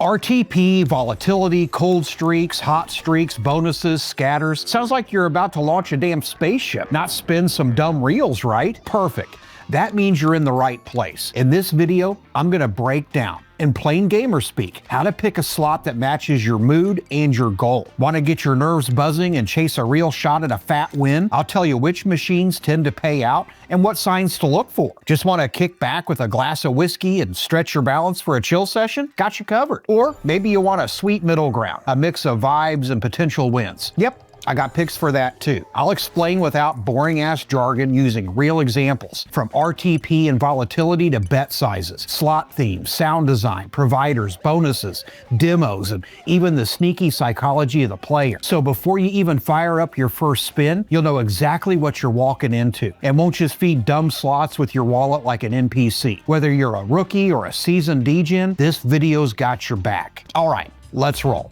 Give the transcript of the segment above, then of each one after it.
RTP, volatility, cold streaks, hot streaks, bonuses, scatters. Sounds like you're about to launch a damn spaceship, not spin some dumb reels, right? Perfect. That means you're in the right place. In this video, I'm gonna break down, in plain gamer speak, how to pick a slot that matches your mood and your goal. Want to get your nerves buzzing and chase a real shot at a fat win? I'll tell you which machines tend to pay out and what signs to look for. Just want to kick back with a glass of whiskey and stretch your balance for a chill session? Got you covered. Or maybe you want a sweet middle ground, a mix of vibes and potential wins. Yep, I got picks for that too. I'll explain without boring ass jargon using real examples, from RTP and volatility to bet sizes, slot themes, sound design, providers, bonuses, demos, and even the sneaky psychology of the player. So before you even fire up your first spin, you'll know exactly what you're walking into and won't just feed dumb slots with your wallet like an NPC. Whether you're a rookie or a seasoned degen, this video's got your back. All right, let's roll.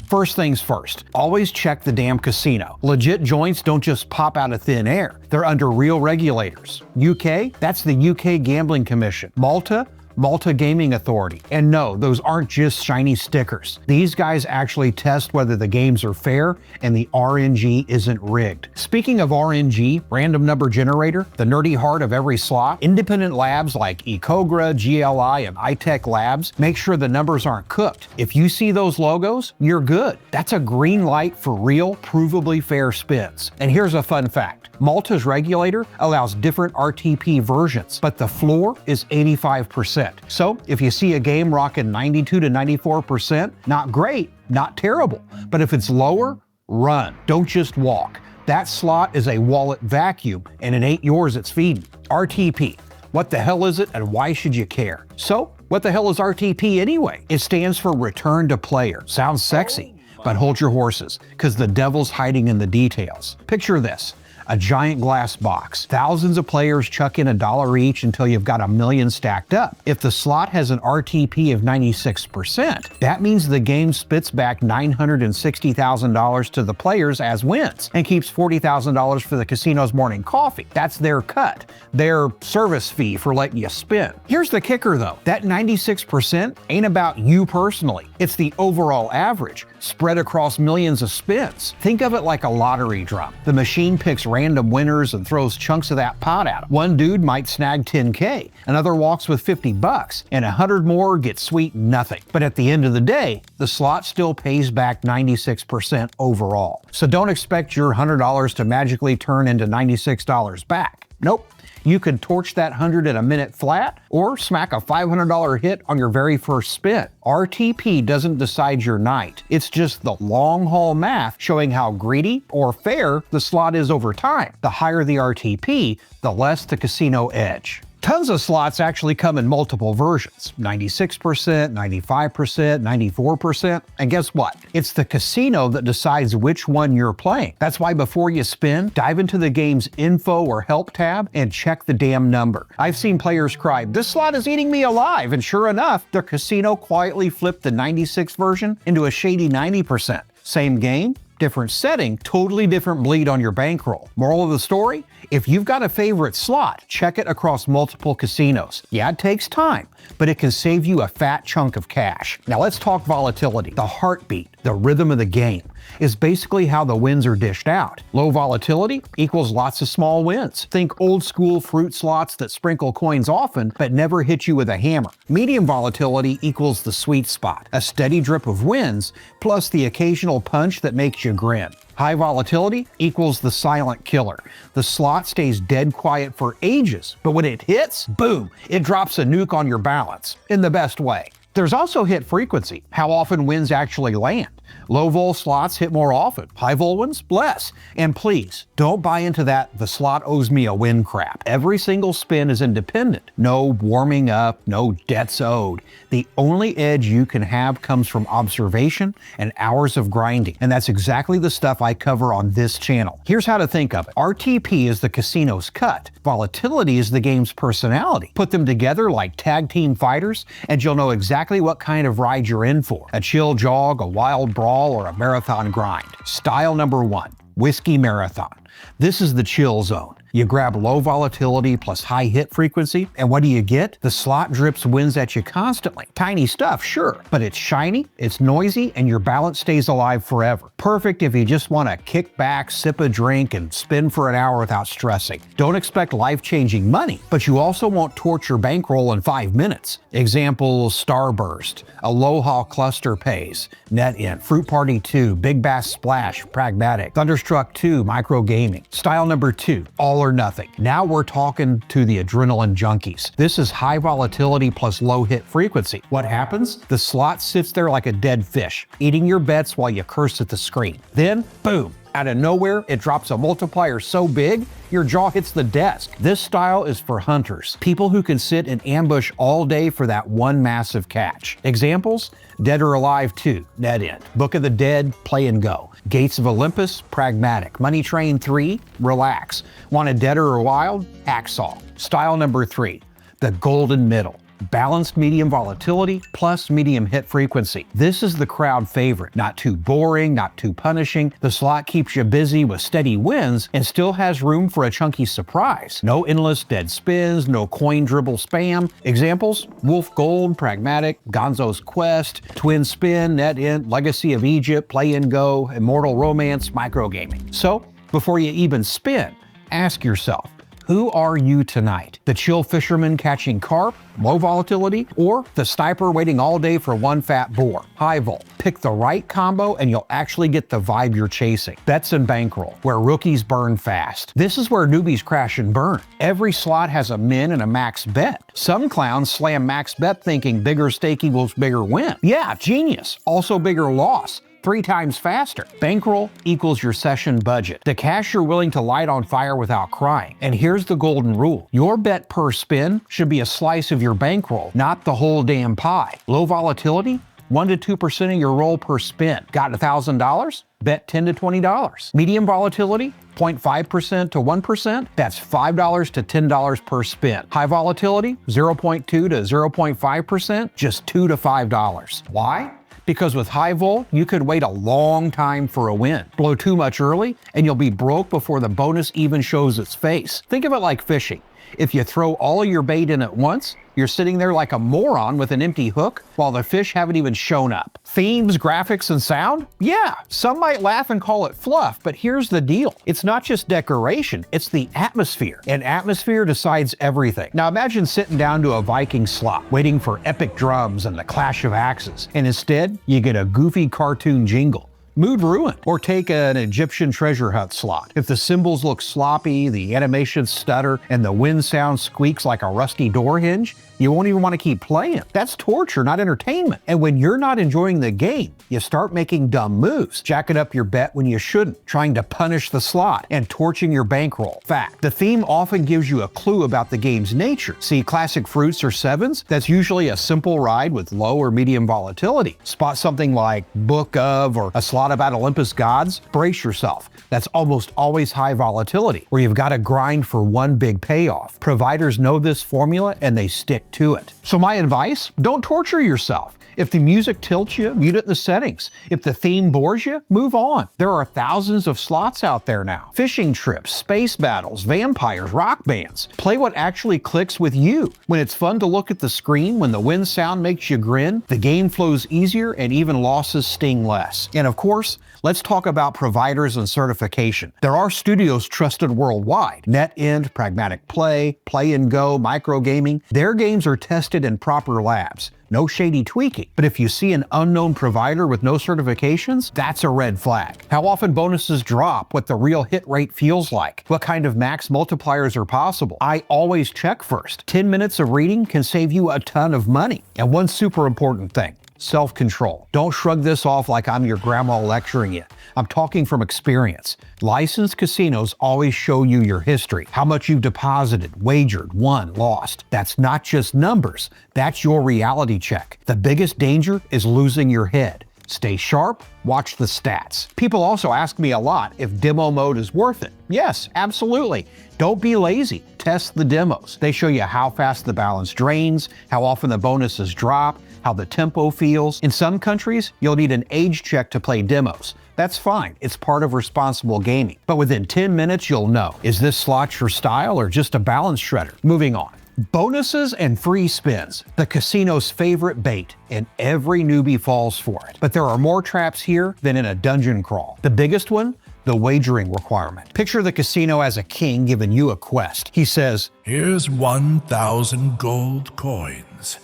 First things first, always check the damn casino. Legit joints don't just pop out of thin air. They're under real regulators. UK, that's the UK Gambling Commission. Malta Gaming Authority. And no, those aren't just shiny stickers. These guys actually test whether the games are fair and the RNG isn't rigged. Speaking of RNG, random number generator, the nerdy heart of every slot, independent labs like Ecogra, GLI, and iTech Labs make sure the numbers aren't cooked. If you see those logos, you're good. That's a green light for real, provably fair spins. And here's a fun fact. Malta's regulator allows different RTP versions, but the floor is 85%. So if you see a game rocking 92 to 94%, not great, not terrible. But if it's lower, run. Don't just walk. That slot is a wallet vacuum, and it ain't yours it's feeding. RTP. What the hell is it and why should you care? So, what the hell is RTP anyway? It stands for Return to Player. Sounds sexy, but hold your horses, because the devil's hiding in the details. Picture this. A giant glass box. Thousands of players chuck in $1 each until you've got 1 million stacked up. If the slot has an RTP of 96%, that means the game spits back $960,000 to the players as wins and keeps $40,000 for the casino's morning coffee. That's their cut, their service fee for letting you spin. Here's the kicker though, that 96% ain't about you personally. It's the overall average, spread across millions of spins. Think of it like a lottery drum. The machine picks random winners and throws chunks of that pot at them. One dude might snag 10K, another walks with 50 bucks, and 100 more get sweet nothing. But at the end of the day, the slot still pays back 96% overall. So don't expect your $100 to magically turn into $96 back. Nope. You could torch that 100 in a minute flat or smack a $500 hit on your very first spin. RTP doesn't decide your night. It's just the long haul math showing how greedy or fair the slot is over time. The higher the RTP, the less the casino edge. Tons of slots actually come in multiple versions, 96%, 95%, 94%, and guess what? It's the casino that decides which one you're playing. That's why before you spin, dive into the game's info or help tab and check the damn number. I've seen players cry, "This slot is eating me alive," and sure enough, their casino quietly flipped the 96 version into a shady 90%. Same game, different setting, totally different bleed on your bankroll. Moral of the story? If you've got a favorite slot, check it across multiple casinos. Yeah, it takes time, but it can save you a fat chunk of cash. Now let's talk volatility. The heartbeat, the rhythm of the game, is basically how the wins are dished out. Low volatility equals lots of small wins. Think old school fruit slots that sprinkle coins often, but never hit you with a hammer. Medium volatility equals the sweet spot, a steady drip of wins, plus the occasional punch that makes you grin. High volatility equals the silent killer. The slot stays dead quiet for ages, but when it hits, boom, it drops a nuke on your balance, in the best way. There's also hit frequency, how often wins actually land. Low vol slots hit more often, high vol ones less. And please, don't buy into that "the slot owes me a win" crap. Every single spin is independent. No warming up, no debts owed. The only edge you can have comes from observation and hours of grinding. And that's exactly the stuff I cover on this channel. Here's how to think of it. RTP is the casino's cut. Volatility is the game's personality. Put them together like tag team fighters, and you'll know exactly what kind of ride you're in for. A chill jog, a wild brawl, or a marathon grind. Style number 1, Whiskey Marathon. This is the chill zone. You grab low volatility plus high hit frequency, and what do you get? The slot drips wins at you constantly. Tiny stuff, sure, but it's shiny, it's noisy, and your balance stays alive forever. Perfect if you just want to kick back, sip a drink, and spin for an hour without stressing. Don't expect life-changing money, but you also won't torch your bankroll in 5 minutes. Example, Starburst, Aloha Cluster Pays, NetInt, Fruit Party 2, Big Bass Splash, Pragmatic, Thunderstruck 2, Micro Gaming. Style number 2, all or nothing. Now we're talking to the adrenaline junkies. This is high volatility plus low hit frequency. What happens? The slot sits there like a dead fish, eating your bets while you curse at the screen. Then, boom, out of nowhere, it drops a multiplier so big, your jaw hits the desk. This style is for hunters, people who can sit and ambush all day for that one massive catch. Examples? Dead or Alive 2, NetInt. Book of the Dead, Play and Go. Gates of Olympus, Pragmatic. Money Train 3, Relax. Want a Dead or a Wild? Hacksaw. Style number 3, the golden middle. Balanced medium volatility plus medium hit frequency. This is the crowd favorite. Not too boring, not too punishing. The slot keeps you busy with steady wins and still has room for a chunky surprise. No endless dead spins, no coin dribble spam. Examples? Wolf Gold, Pragmatic, Gonzo's Quest, Twin Spin, NetInt, Legacy of Egypt, Play and Go, Immortal Romance, Micro Gaming. So, before you even spin, ask yourself, who are you tonight? The chill fisherman catching carp, low volatility, or the sniper waiting all day for one fat boar? High vol. Pick the right combo and you'll actually get the vibe you're chasing. Bets and Bankroll, where rookies burn fast. This is where newbies crash and burn. Every slot has a min and a max bet. Some clowns slam max bet thinking bigger stake equals bigger win. Yeah, genius. Also bigger loss. 3 times faster. Bankroll equals your session budget. The cash you're willing to light on fire without crying. And here's the golden rule. Your bet per spin should be a slice of your bankroll, not the whole damn pie. Low volatility? 1 to 2% of your roll per spin. Got $1,000? Bet $10 to $20. Medium volatility? 0.5% to 1%? That's $5 to $10 per spin. High volatility? 0.2 to 0.5%? Just $2 to $5. Why? Because with high vol, you could wait a long time for a win. Blow too much early, and you'll be broke before the bonus even shows its face. Think of it like fishing. If you throw all of your bait in at once, you're sitting there like a moron with an empty hook while the fish haven't even shown up. Themes, graphics, and sound? Yeah, some might laugh and call it fluff, but here's the deal. It's not just decoration, it's the atmosphere. And atmosphere decides everything. Now imagine sitting down to a Viking slot, waiting for epic drums and the clash of axes, and instead, you get a goofy cartoon jingle. Mood ruined. Or take an Egyptian treasure hunt slot. If the symbols look sloppy, the animations stutter, and the wind sound squeaks like a rusty door hinge, you won't even want to keep playing. That's torture, not entertainment. And when you're not enjoying the game, you start making dumb moves, jacking up your bet when you shouldn't, trying to punish the slot, and torching your bankroll. Fact, the theme often gives you a clue about the game's nature. See classic fruits or sevens? That's usually a simple ride with low or medium volatility. Spot something like Book of or a slot about Olympus gods? Brace yourself. That's almost always high volatility, where you've got to grind for one big payoff. Providers know this formula and they stick to it. So my advice? Don't torture yourself. If the music tilts you, mute it in the settings. If the theme bores you, move on. There are thousands of slots out there now. Fishing trips, space battles, vampires, rock bands. Play what actually clicks with you. When it's fun to look at the screen, when the wind sound makes you grin, the game flows easier and even losses sting less. And of course, let's talk about providers and certification. There are studios trusted worldwide. NetInt, Pragmatic Play, Play and Go, Micro Gaming. Their games are tested in proper labs. No shady tweaking. But if you see an unknown provider with no certifications, that's a red flag. How often bonuses drop, what the real hit rate feels like, what kind of max multipliers are possible. I always check first. 10 minutes of reading can save you a ton of money. And one super important thing. Self-control. Don't shrug this off like I'm your grandma lecturing you. I'm talking from experience. Licensed casinos always show you your history, how much you've deposited, wagered, won, lost. That's not just numbers. That's your reality check. The biggest danger is losing your head. Stay sharp, watch the stats. People also ask me a lot if demo mode is worth it. Yes, absolutely. Don't be lazy. Test the demos. They show you how fast the balance drains, how often the bonuses drop, how the tempo feels. In some countries, you'll need an age check to play demos. That's fine. It's part of responsible gaming. But within 10 minutes, you'll know, is this slot your style or just a balance shredder? Moving on. Bonuses and free spins, the casino's favorite bait, and every newbie falls for it. But there are more traps here than in a dungeon crawl. The biggest one? The wagering requirement. Picture the casino as a king giving you a quest. He says, "Here's 1,000 gold coins.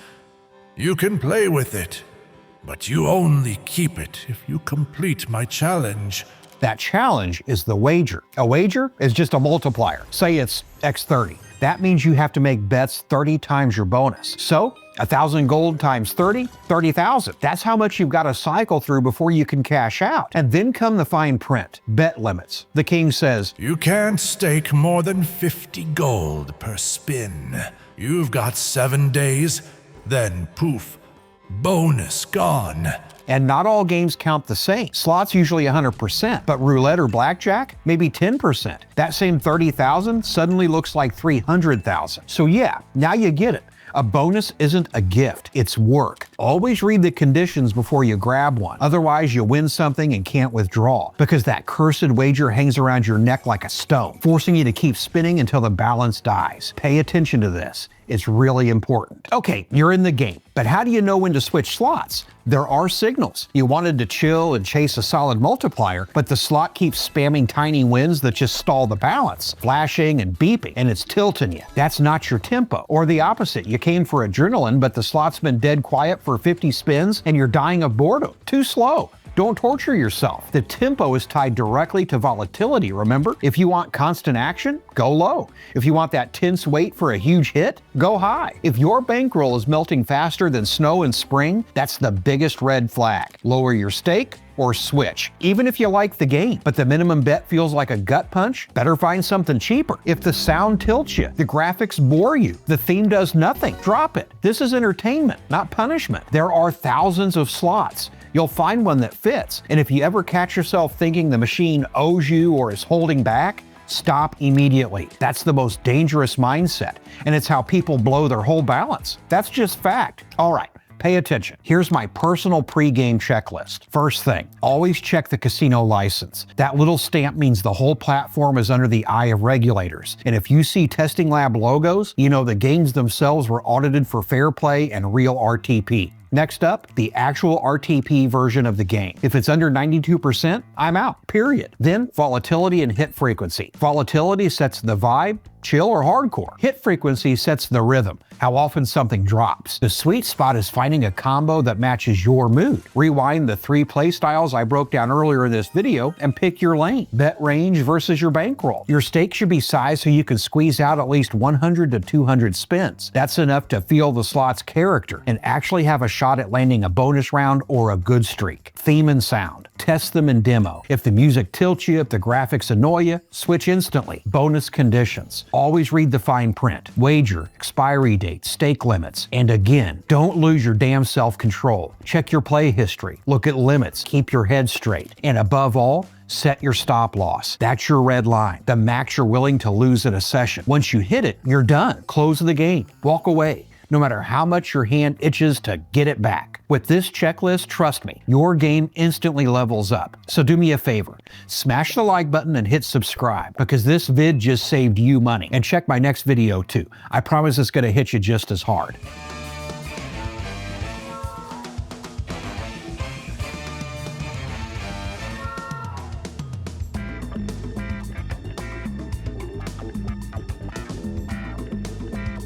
You can play with it, but you only keep it if you complete my challenge." That challenge is the wager. A wager is just a multiplier. Say it's x30. That means you have to make bets 30 times your bonus. So, 1,000 gold times 30, 30,000. That's how much you've got to cycle through before you can cash out. And then come the fine print, bet limits. The king says, "You can't stake more than 50 gold per spin. You've got 7 days, then poof, bonus gone." And not all games count the same. Slots usually 100%, but roulette or blackjack, maybe 10%. That same 30,000 suddenly looks like 300,000. So yeah, now you get it. A bonus isn't a gift, it's work. Always read the conditions before you grab one. Otherwise, you win something and can't withdraw, because that cursed wager hangs around your neck like a stone, forcing you to keep spinning until the balance dies. Pay attention to this. It's really important. Okay, you're in the game, but how do you know when to switch slots? There are signals. You wanted to chill and chase a solid multiplier, but the slot keeps spamming tiny wins that just stall the balance, flashing and beeping, and it's tilting you. That's not your tempo. Or the opposite, you came for adrenaline, but the slot's been dead quiet for 50 spins and you're dying of boredom. Too slow. Don't torture yourself. The tempo is tied directly to volatility, remember? If you want constant action, go low. If you want that tense wait for a huge hit, go high. If your bankroll is melting faster than snow in spring, that's the biggest red flag. Lower your stake or switch. Even if you like the game, but the minimum bet feels like a gut punch, better find something cheaper. If the sound tilts you, the graphics bore you, the theme does nothing, drop it. This is entertainment, not punishment. There are thousands of slots. You'll find one that fits. And if you ever catch yourself thinking the machine owes you or is holding back, stop immediately. That's the most dangerous mindset, and it's how people blow their whole balance. That's just fact. All right. Pay attention. Here's my personal pregame checklist. First thing, always check the casino license. That little stamp means the whole platform is under the eye of regulators. And if you see testing lab logos, you know the games themselves were audited for fair play and real RTP. Next up, the actual RTP version of the game. If it's under 92%, I'm out, period. Then volatility and hit frequency. Volatility sets the vibe, chill or hardcore. Hit frequency sets the rhythm, how often something drops. The sweet spot is finding a combo that matches your mood. Rewind the 3 play styles I broke down earlier in this video and pick your lane. Bet range versus your bankroll. Your stake should be sized so you can squeeze out at least 100 to 200 spins. That's enough to feel the slot's character and actually have a shot at landing a bonus round or a good streak. Theme and sound. Test them in demo. If the music tilts you, if the graphics annoy you, switch instantly. Bonus conditions. Always read the fine print. Wager, expiry date, stake limits. And again, don't lose your damn self-control. Check your play history. Look at limits. Keep your head straight. And above all, set your stop loss. That's your red line, the max you're willing to lose in a session. Once you hit it, you're done. Close the game. Walk away, no matter how much your hand itches to get it back. With this checklist, trust me, your game instantly levels up. So do me a favor, smash the like button and hit subscribe, because this vid just saved you money. And check my next video too. I promise it's gonna hit you just as hard.